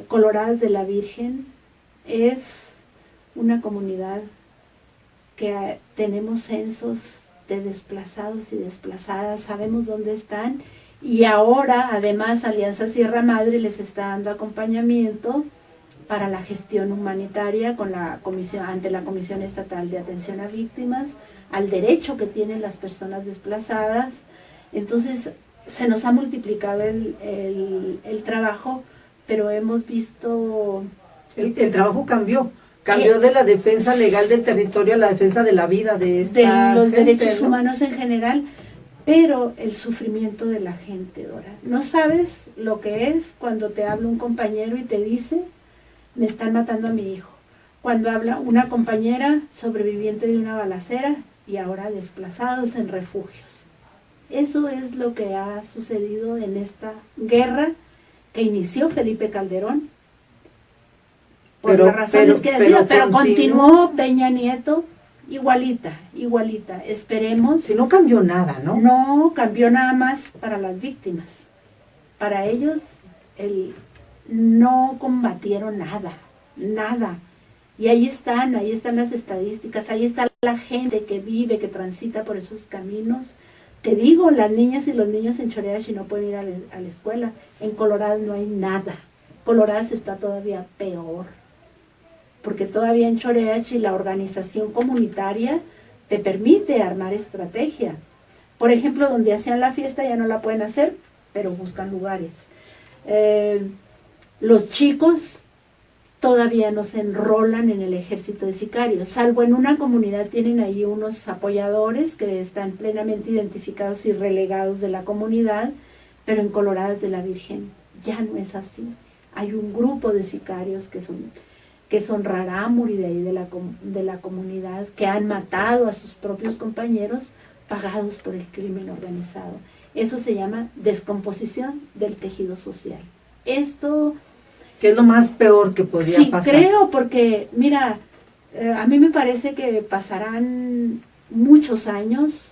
Coloradas de la Virgen es una comunidad que tenemos censos de desplazados y desplazadas, sabemos dónde están, y ahora además Alianza Sierra Madre les está dando acompañamiento para la gestión humanitaria con ante la Comisión Estatal de Atención a Víctimas, al derecho que tienen las personas desplazadas. Entonces se nos ha multiplicado el trabajo, pero hemos visto... El trabajo cambió de la defensa legal del territorio a la defensa de la vida de los derechos humanos en general, pero el sufrimiento de la gente, Dora. No sabes lo que es cuando te habla un compañero y te dice, me están matando a mi hijo. Cuando habla una compañera sobreviviente de una balacera y ahora desplazados en refugios. Eso es lo que ha sucedido en esta guerra que inició Felipe Calderón, por las razones que decía, pero continuó Peña Nieto igualita. Esperemos. Si no cambió nada, ¿no? No cambió nada más para las víctimas. Para ellos, no combatieron nada. Y ahí están las estadísticas, ahí está la gente que vive, que transita por esos caminos. Te digo, las niñas y los niños en Choreach no pueden ir a la escuela. En Colorado no hay nada. Coloradas está todavía peor, porque todavía en Choreachi la organización comunitaria te permite armar estrategia. Por ejemplo, donde hacían la fiesta ya no la pueden hacer, pero buscan lugares. Los chicos todavía no se enrolan en el ejército de sicarios, salvo en una comunidad tienen ahí unos apoyadores que están plenamente identificados y relegados de la comunidad, pero en Coloradas de la Virgen ya no es así. Hay un grupo de sicarios que son rarámuri de ahí de la comunidad, que han matado a sus propios compañeros pagados por el crimen organizado. Eso se llama descomposición del tejido social. Esto... ¿Qué es lo más peor que podría pasar? Sí, creo, porque, mira, a mí me parece que pasarán muchos años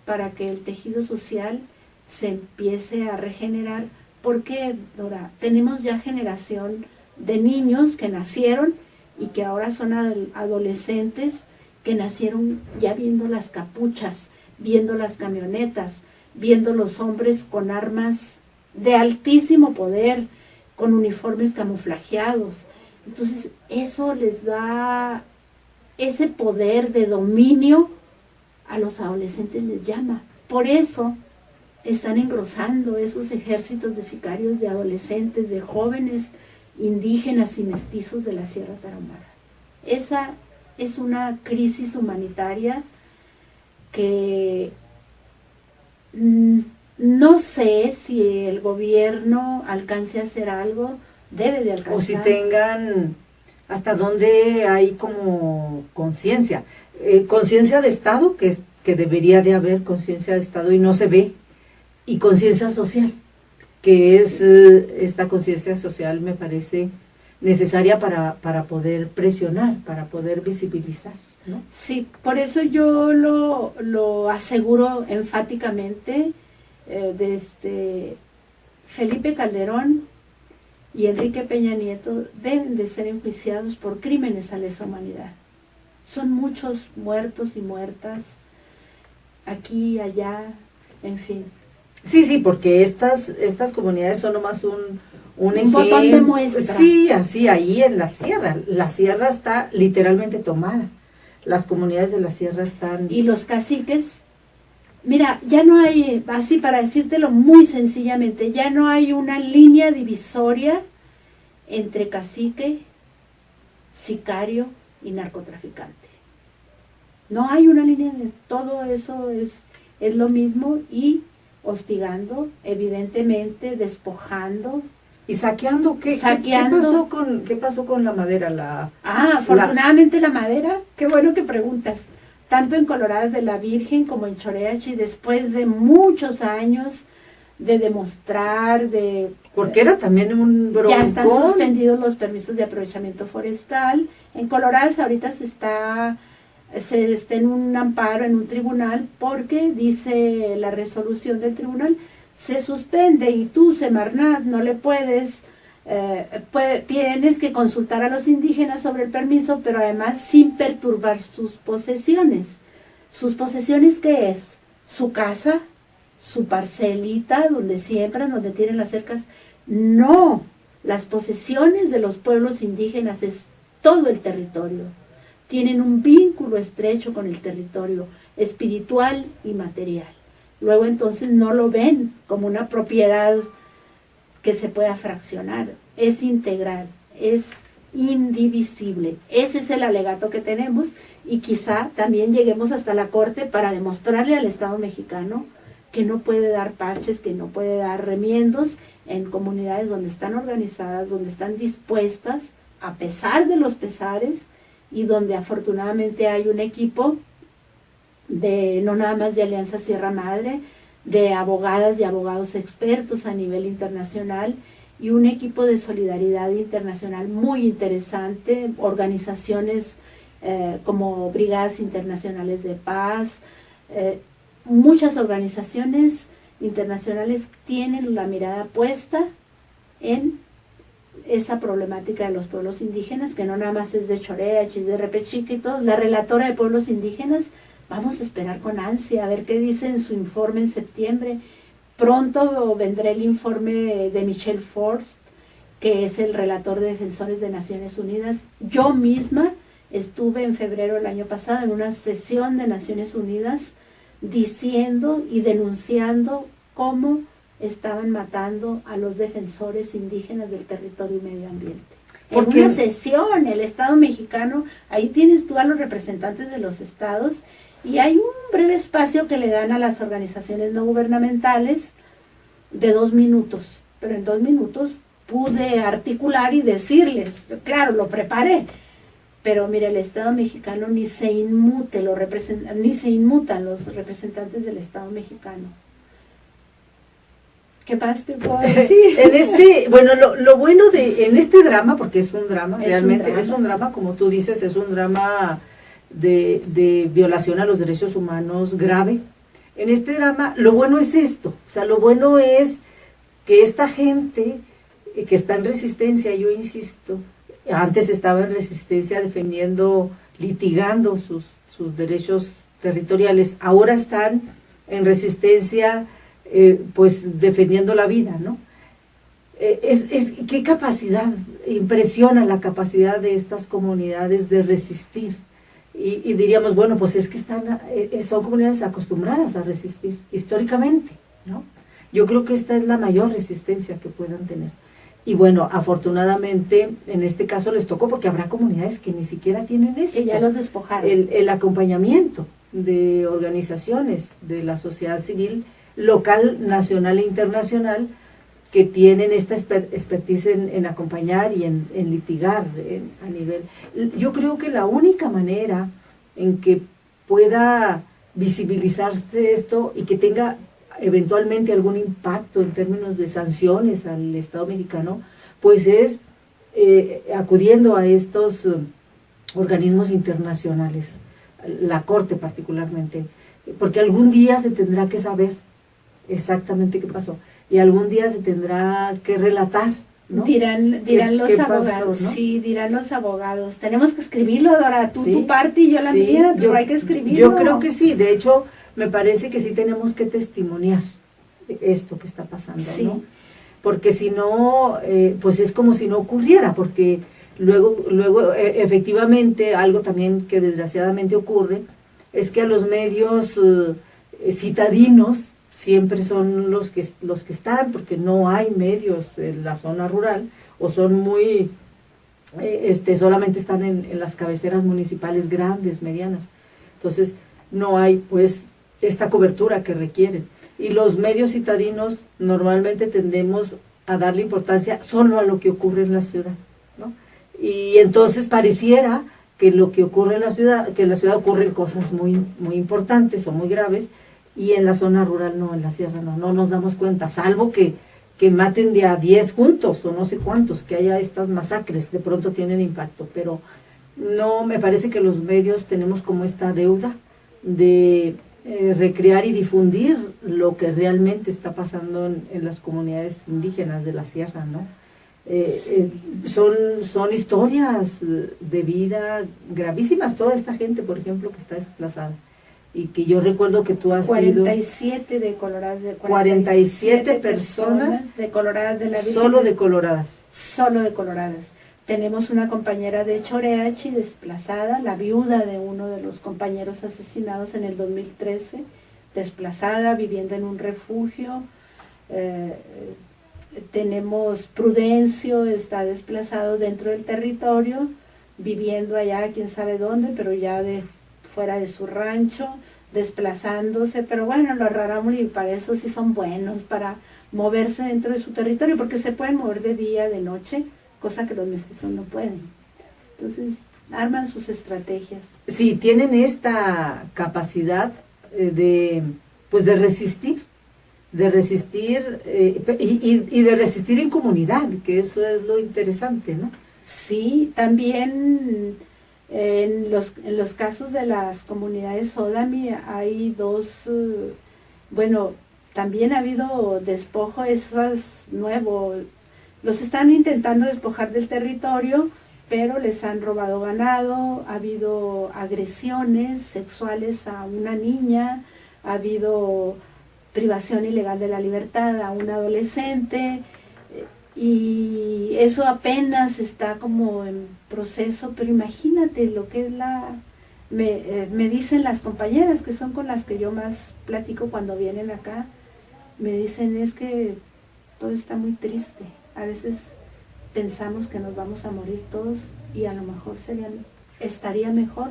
para que el tejido social se empiece a regenerar. Porque, Dora, tenemos ya generación de niños que nacieron y que ahora son adolescentes, que nacieron ya viendo las capuchas, viendo las camionetas, viendo los hombres con armas de altísimo poder, con uniformes camuflajeados. Entonces, eso les da ese poder de dominio a los adolescentes, les llama. Por eso están engrosando esos ejércitos de sicarios, de adolescentes, de jóvenes indígenas y mestizos de la Sierra Tarahumara. Esa es una crisis humanitaria que no sé si el gobierno alcance a hacer algo, debe de alcanzar. O si tengan, hasta dónde hay como conciencia. Conciencia de Estado, que debería de haber conciencia de Estado y no se ve. Y conciencia social, que es esta conciencia social, me parece necesaria para poder presionar, para poder visibilizar, ¿no? Sí, por eso yo lo aseguro enfáticamente, desde Felipe Calderón y Enrique Peña Nieto deben de ser enjuiciados por crímenes a lesa humanidad. Son muchos muertos y muertas, aquí, allá, en fin. Sí, porque estas comunidades son nomás un botón de muestra. Sí, así, ahí en la sierra. La sierra está literalmente tomada. Las comunidades de la sierra están... Y los caciques, mira, ya no hay, así para decírtelo muy sencillamente, ya no hay una línea divisoria entre cacique, sicario y narcotraficante. No hay una línea, todo eso es lo mismo y hostigando, evidentemente, despojando. ¿Y saqueando? Saqueando. ¿Qué pasó con la madera? Afortunadamente la madera, qué bueno que preguntas. Tanto en Coloradas de la Virgen como en Choreachi, después de muchos años de demostrar, porque era también un broncón. Ya están suspendidos los permisos de aprovechamiento forestal. En Coloradas ahorita se está en un amparo en un tribunal, porque dice la resolución del tribunal, se suspende y tú, Semarnat, no le puedes, tienes que consultar a los indígenas sobre el permiso, pero además sin perturbar sus posesiones. ¿Sus posesiones qué es? Su casa, su parcelita donde siembran, donde tienen las cercas. No, las posesiones de los pueblos indígenas es todo el territorio. Tienen un vínculo estrecho con el territorio espiritual y material. Luego entonces no lo ven como una propiedad que se pueda fraccionar, es integral, es indivisible. Ese es el alegato que tenemos y quizá también lleguemos hasta la Corte para demostrarle al Estado mexicano que no puede dar parches, que no puede dar remiendos en comunidades donde están organizadas, donde están dispuestas, a pesar de los pesares, y donde afortunadamente hay un equipo no nada más de Alianza Sierra Madre, de abogadas y abogados expertos a nivel internacional, y un equipo de solidaridad internacional muy interesante, organizaciones como Brigadas Internacionales de Paz, muchas organizaciones internacionales tienen la mirada puesta en esta problemática de los pueblos indígenas, que no nada más es de Choreachi, de Repechique y todo. La relatora de pueblos indígenas, vamos a esperar con ansia a ver qué dice en su informe en septiembre. Pronto vendrá el informe de Michelle Forst, que es el relator de defensores de Naciones Unidas. Yo misma estuve en febrero del año pasado en una sesión de Naciones Unidas diciendo y denunciando cómo estaban matando a los defensores indígenas del territorio y medio ambiente. En una sesión, el Estado mexicano, ahí tienes tú a los representantes de los estados, y hay un breve espacio que le dan a las organizaciones no gubernamentales de 2 minutos, pero en 2 minutos pude articular y decirles, claro, lo preparé, pero mira, el Estado mexicano ni se inmutan los representantes del Estado mexicano. ¿Qué más te puedo decir? Bueno, lo bueno en este drama, porque es un drama, realmente es un drama, como tú dices, es un drama de violación a los derechos humanos grave. En este drama, lo bueno es esto, o sea, lo bueno es que esta gente que está en resistencia, yo insisto, antes estaba en resistencia defendiendo, litigando sus derechos territoriales, ahora están en resistencia pues defendiendo la vida, ¿no? Qué capacidad, impresiona la capacidad de estas comunidades de resistir. Y diríamos, bueno, pues es que son comunidades acostumbradas a resistir, históricamente, ¿no? Yo creo que esta es la mayor resistencia que puedan tener. Y bueno, afortunadamente, en este caso les tocó, porque habrá comunidades que ni siquiera tienen esto. Que ya los despojaron. El acompañamiento de organizaciones de la sociedad civil local, nacional e internacional, que tienen esta expertise en acompañar y en litigar a nivel. Yo creo que la única manera en que pueda visibilizarse esto y que tenga eventualmente algún impacto en términos de sanciones al Estado mexicano, pues es acudiendo a estos organismos internacionales, la Corte particularmente, porque algún día se tendrá que saber exactamente qué pasó, y algún día se tendrá que relatar, ¿no? Dirán los abogados, pasó, ¿no? Sí, dirán los abogados. Tenemos que escribirlo, Dora, tú tu parte y yo la mía, pero hay que escribirlo. Yo creo que sí, de hecho, me parece que sí tenemos que testimoniar esto que está pasando, sí, ¿no? Porque si no, pues es como si no ocurriera, porque luego efectivamente, algo también que desgraciadamente ocurre, es que a los medios citadinos siempre son los que están, porque no hay medios en la zona rural, o son muy, solamente están en las cabeceras municipales grandes, medianas. Entonces, no hay, pues, esta cobertura que requieren. Y los medios citadinos normalmente tendemos a darle importancia solo a lo que ocurre en la ciudad, ¿no? Y entonces pareciera que lo que ocurre en la ciudad, que en la ciudad ocurren cosas muy, muy importantes o muy graves, y en la zona rural no, en la sierra no nos damos cuenta, salvo que maten de a 10 juntos o no sé cuántos, que haya estas masacres, de pronto tienen impacto, pero no, me parece que los medios tenemos como esta deuda de recrear y difundir lo que realmente está pasando en las comunidades indígenas de la sierra, ¿no? Son historias de vida gravísimas, toda esta gente, por ejemplo, que está desplazada, y que yo recuerdo que tú has 47 de Coloradas, de 47 personas decoloradas de la Virgen, solo decoloradas. Solo decoloradas. Tenemos una compañera de Choreachi desplazada, la viuda de uno de los compañeros asesinados en el 2013, desplazada, viviendo en un refugio. Tenemos Prudencio, está desplazado dentro del territorio, viviendo allá, quién sabe dónde, pero ya fuera de su rancho, desplazándose, pero bueno, los rarámuri para eso sí son buenos, para moverse dentro de su territorio, porque se pueden mover de día, de noche, cosa que los mestizos no pueden. Entonces, arman sus estrategias. Sí, tienen esta capacidad de resistir, y de resistir en comunidad, que eso es lo interesante, ¿no? Sí, también en los casos de las comunidades Sódami hay dos, también ha habido despojo, eso es nuevo. Los están intentando despojar del territorio, pero les han robado ganado, ha habido agresiones sexuales a una niña, ha habido privación ilegal de la libertad a un adolescente. y eso apenas está como en proceso, pero imagínate lo que es me dicen las compañeras que son con las que yo más platico cuando vienen acá, me dicen es que todo está muy triste, a veces pensamos que nos vamos a morir todos y a lo mejor estaría mejor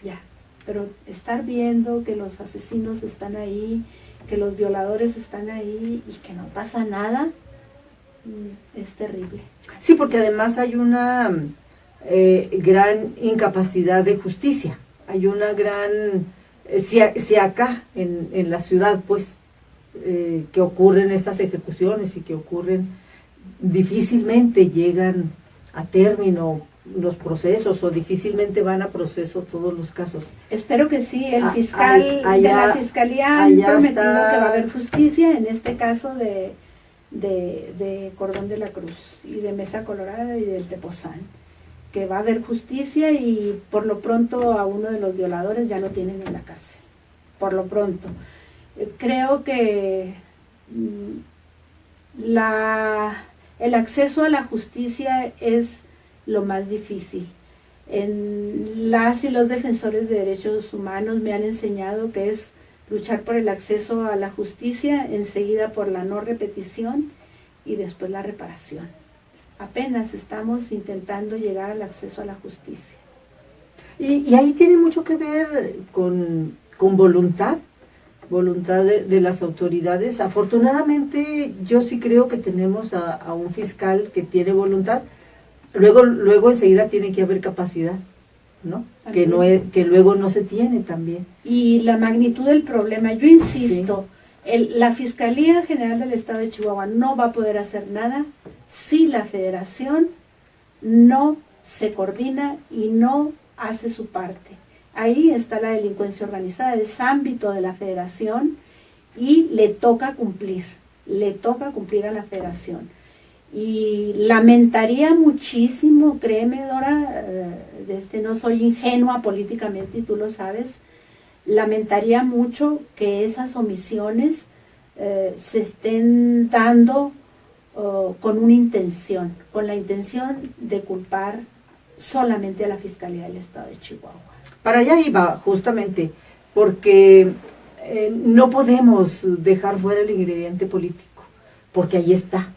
ya, pero estar viendo que los asesinos están ahí, que los violadores están ahí y que no pasa nada, es terrible. Sí, porque además hay una gran incapacidad de justicia, hay una gran, si acá en la ciudad pues, que ocurren estas ejecuciones y que ocurren, difícilmente llegan a término los procesos o difícilmente van a proceso todos los casos. Espero que sí, el fiscal de la fiscalía ha prometido que va a haber justicia en este caso de Cordón de la Cruz y de Mesa Colorada y del Tepozán, que va a haber justicia y por lo pronto a uno de los violadores ya lo tienen en la cárcel, por lo pronto. Creo que el acceso a la justicia es lo más difícil. Las y los defensores de derechos humanos me han enseñado que es luchar por el acceso a la justicia, enseguida por la no repetición y después la reparación. Apenas estamos intentando llegar al acceso a la justicia. Y ahí tiene mucho que ver con voluntad de las autoridades. Afortunadamente yo sí creo que tenemos a un fiscal que tiene voluntad. Luego enseguida tiene que haber capacidad, ¿no? Que luego no se tiene también. Y la magnitud del problema, yo insisto, sí. La Fiscalía General del Estado de Chihuahua no va a poder hacer nada si la Federación no se coordina y no hace su parte. Ahí está la delincuencia organizada, es ámbito de la Federación y le toca cumplir a la Federación. Y lamentaría muchísimo, créeme Dora, no soy ingenua políticamente y tú lo sabes, lamentaría mucho que esas omisiones se estén dando con una intención, con la intención de culpar solamente a la Fiscalía del Estado de Chihuahua. Para allá iba justamente, porque no podemos dejar fuera el ingrediente político, porque ahí está.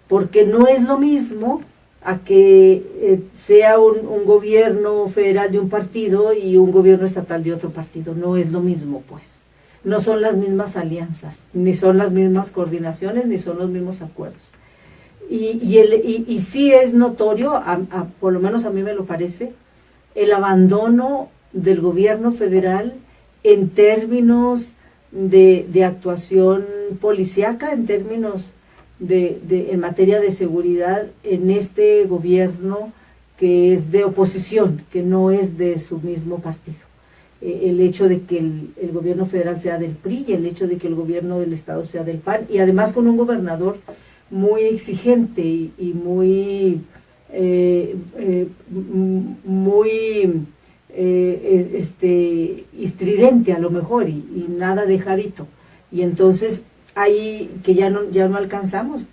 Porque no es lo mismo a que sea un gobierno federal de un partido y un gobierno estatal de otro partido. No es lo mismo, pues. No son las mismas alianzas, ni son las mismas coordinaciones, ni son los mismos acuerdos. Y sí es notorio, por lo menos a mí me lo parece, el abandono del gobierno federal en términos de actuación policíaca, en términos en materia de seguridad en este gobierno que es de oposición, que no es de su mismo partido. El hecho de que el gobierno federal sea del PRI y el hecho de que el gobierno del estado sea del PAN, y además con un gobernador muy exigente y muy estridente a lo mejor y nada dejadito. Y entonces ahí que ya no alcanzamos,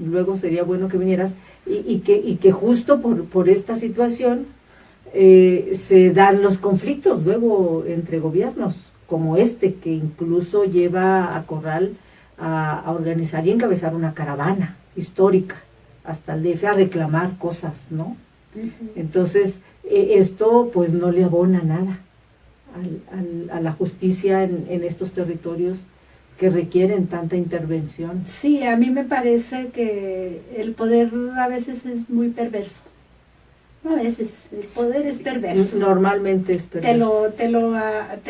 luego sería bueno que vinieras, y que justo por esta situación se dan los conflictos luego entre gobiernos, como este, que incluso lleva a Corral a organizar y encabezar una caravana histórica hasta el DF a reclamar cosas, ¿no? Uh-huh. Entonces, esto pues no le abona nada a la justicia en estos territorios que requieren tanta intervención. Sí, a mí me parece que el poder a veces es muy perverso. A veces el poder es perverso. Normalmente es perverso. Te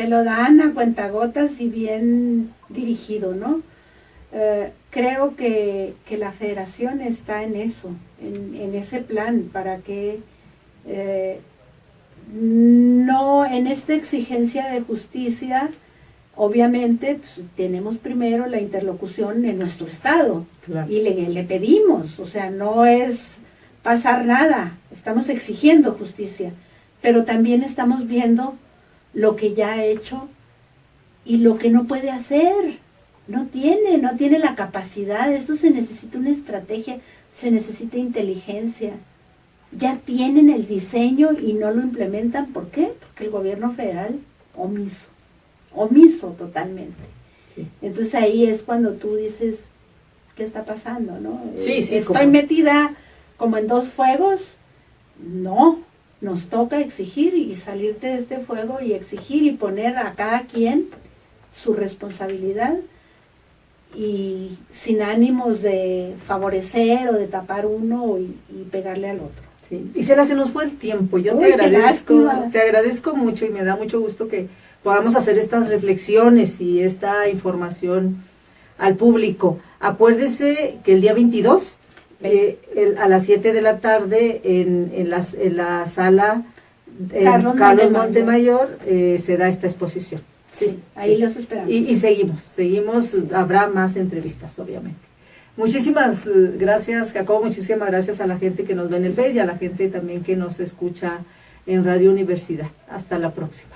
lo dan a cuentagotas y bien dirigido, ¿no? Creo que la Federación está en eso, en ese plan, para que no, en esta exigencia de justicia, obviamente pues, tenemos primero la interlocución en nuestro estado, claro. Y le pedimos, o sea, no es pasar nada, estamos exigiendo justicia, pero también estamos viendo lo que ya ha hecho y lo que no puede hacer, no tiene la capacidad. Esto se necesita una estrategia se necesita inteligencia. Ya tienen el diseño y no lo implementan. ¿Por qué? Porque el gobierno federal omiso totalmente. Sí. Entonces ahí es cuando tú dices, ¿qué está pasando? ¿No? Sí, sí, ¿Estoy metida como en dos fuegos? No, nos toca exigir y salirte de este fuego y exigir y poner a cada quien su responsabilidad y sin ánimos de favorecer o de tapar uno y pegarle al otro. Sí. Y se nos fue el tiempo. Yo Uy, te agradezco mucho y me da mucho gusto que podamos hacer estas reflexiones y esta información al público. Acuérdese que el día 22 a las 7 de la tarde en la sala Carlos Montemayor se da esta exposición. Sí, ahí los esperamos. Y seguimos, habrá más entrevistas, obviamente. Muchísimas gracias, Jacobo, muchísimas gracias a la gente que nos ve en el Face y a la gente también que nos escucha en Radio Universidad. Hasta la próxima.